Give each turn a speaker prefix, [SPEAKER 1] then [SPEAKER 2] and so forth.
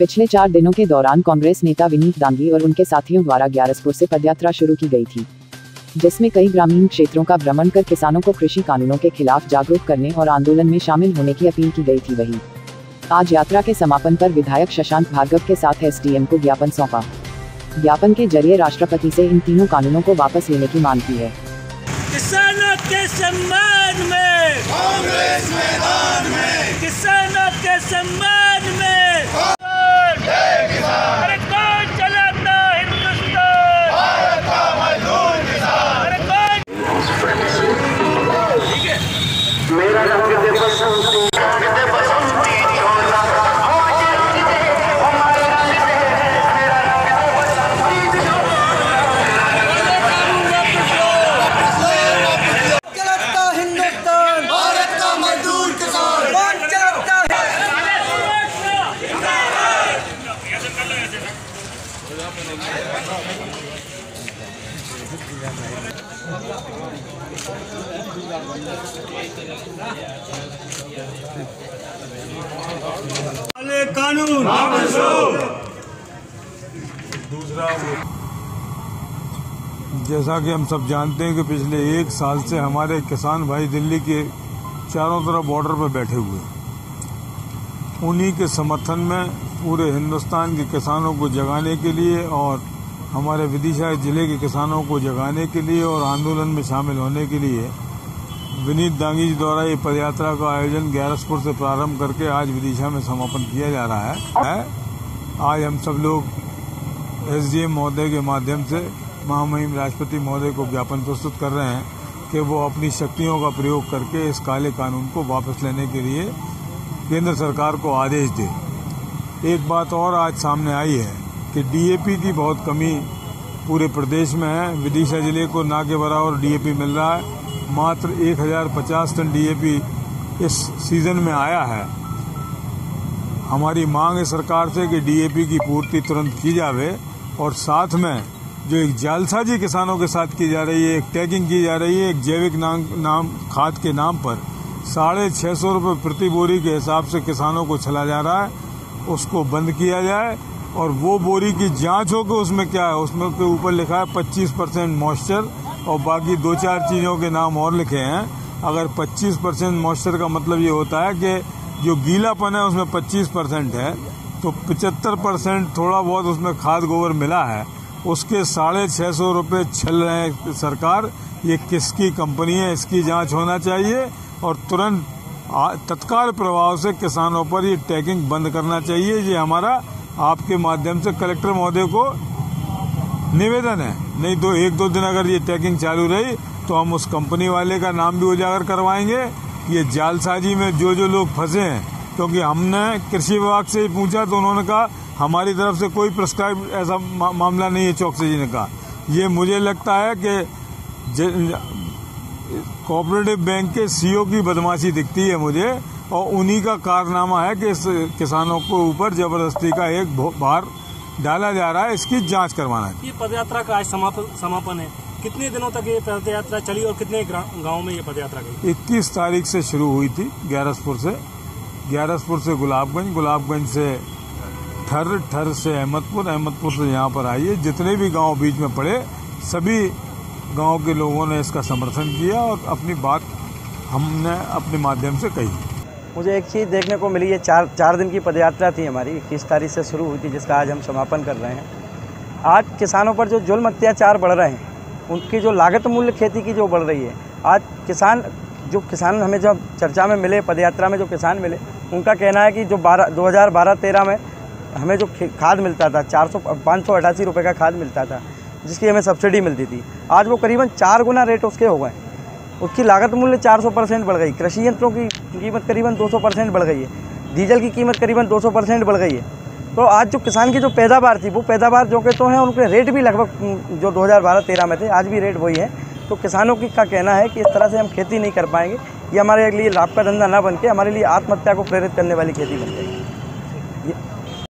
[SPEAKER 1] पिछले 4 दिनों के दौरान कांग्रेस नेता विनीत दांगी और उनके साथियों द्वारा ग्यारसपुर से पदयात्रा शुरू की गई थी, जिसमें कई ग्रामीण क्षेत्रों का भ्रमण कर किसानों को कृषि कानूनों के खिलाफ जागरूक करने और आंदोलन में शामिल होने की अपील की गई थी। वहीं आज यात्रा के समापन पर विधायक शशांक भार्गव के साथ एसडीएम को ज्ञापन सौंपा। ज्ञापन के जरिए राष्ट्रपति से इन तीनों कानूनों को वापस लेने की मांग की है।
[SPEAKER 2] किसानों के सम्मान में कांग्रेस मैदान में, किसानों के सम्मान में अरे कौन चलाता हिंदुस्तान, भारत का मजदूर किसान, अरे कौन ठीक है मेरा रंग दे बसंती कानून।
[SPEAKER 3] दूसरा, जैसा कि हम सब जानते हैं कि पिछले 1 साल से हमारे किसान भाई दिल्ली के चारों तरफ बॉर्डर पर बैठे हुए, उन्हीं के समर्थन में पूरे हिंदुस्तान के किसानों को जगाने के लिए और हमारे विदिशा जिले के किसानों को जगाने के लिए और आंदोलन में शामिल होने के लिए विनीत दांगी जी द्वारा ये पदयात्रा का आयोजन ग्यारसपुर से प्रारंभ करके आज विदिशा में समापन किया जा रहा है। आज हम सब लोग एसडीएम महोदय के माध्यम से महामहिम राष्ट्रपति महोदय को ज्ञापन प्रस्तुत कर रहे हैं कि वो अपनी शक्तियों का प्रयोग करके इस काले कानून को वापस लेने के लिए केंद्र सरकार को आदेश दे। एक बात और आज सामने आई है कि डीएपी की बहुत कमी पूरे प्रदेश में है। विदिशा जिले को ना के बराबर डीएपी मिल रहा है। मात्र 1050 टन डीएपी इस सीजन में आया है। हमारी मांग है सरकार से कि डीएपी की पूर्ति तुरंत की जावे और साथ में जो एक जालसाजी किसानों के साथ की जा रही है, एक टैगिंग की जा रही है, एक जैविक नाम खाद के नाम पर 650 रुपये प्रति बोरी के हिसाब से किसानों को छला जा रहा है, उसको बंद किया जाए और वो बोरी की जांच हो कि उसमें क्या है। उसमें के ऊपर लिखा है 25% मॉइस्चर और बाकी 2-4 चीज़ों के नाम और लिखे हैं। अगर 25% मॉइस्चर का मतलब ये होता है कि जो गीलापन है उसमें 25% है, तो 75% थोड़ा बहुत उसमें खाद गोबर मिला है, उसके 650 रुपये छल रहे हैं सरकार। ये किसकी कंपनी है, इसकी जांच होना चाहिए और तुरंत तत्काल प्रभाव से किसानों पर ये टैगिंग बंद करना चाहिए। ये हमारा आपके माध्यम से कलेक्टर महोदय को निवेदन है। नहीं तो 1-2 दिन अगर ये टैगिंग चालू रही तो हम उस कंपनी वाले का नाम भी उजागर करवाएंगे। ये जालसाजी में जो लोग फंसे हैं, क्योंकि हमने कृषि विभाग से पूछा तो उन्होंने कहा हमारी तरफ से कोई प्रिस्क्राइब ऐसा मामला नहीं है। चौकसी जी ने कहा ये मुझे लगता है कि कोऑपरेटिव बैंक के सीईओ की बदमाशी दिखती है मुझे, और उन्हीं का कारनामा है कि इस किसानों को ऊपर जबरदस्ती का एक भार डाला जा रहा है। इसकी जांच करवाना है।
[SPEAKER 2] ये पदयात्रा का आज समापन है। कितने दिनों तक ये पदयात्रा चली और कितने गाँव में ये पदयात्रा गई?
[SPEAKER 3] 21 तारीख से शुरू हुई थी ग्यारसपुर से गुलाबगंज से ठर से अहमदपुर से यहाँ पर आई है। जितने भी गांव बीच में पड़े सभी गांव के लोगों ने इसका समर्थन किया और अपनी बात हमने अपने माध्यम से कही।
[SPEAKER 4] मुझे एक चीज़ देखने को मिली है, 4 दिन की पदयात्रा थी हमारी, 21 तारीख से शुरू हुई थी, जिसका आज हम समापन कर रहे हैं। आज किसानों पर जो जुल्म अत्याचार बढ़ रहे हैं, उनकी जो लागत मूल्य खेती की जो बढ़ रही है, आज किसान हमें जब चर्चा में मिले, पदयात्रा में जो किसान मिले, उनका कहना है कि जो 2012-13 में हमें जो खाद मिलता था 588 रुपये का खाद मिलता था, जिसकी हमें सब्सिडी मिलती थी, आज वो करीबन 4 गुना रेट उसके हो गए। उसकी लागत मूल्य 400% बढ़ गई। कृषि यंत्रों की कीमत करीबन 200% बढ़ गई है। डीजल की कीमत करीबन 200% बढ़ गई है। तो आज जो किसान की जो पैदावार थी, वो पैदावार जो कि तो है, उनके रेट भी लगभग जो 2012-13 में थे, आज भी रेट वही है। तो किसानों का कहना है कि इस तरह से हम खेती नहीं कर पाएंगे। ये हमारे लिए लाभ का धंधा ना बन के हमारे लिए आत्महत्या को प्रेरित करने वाली खेती बन जाएगी।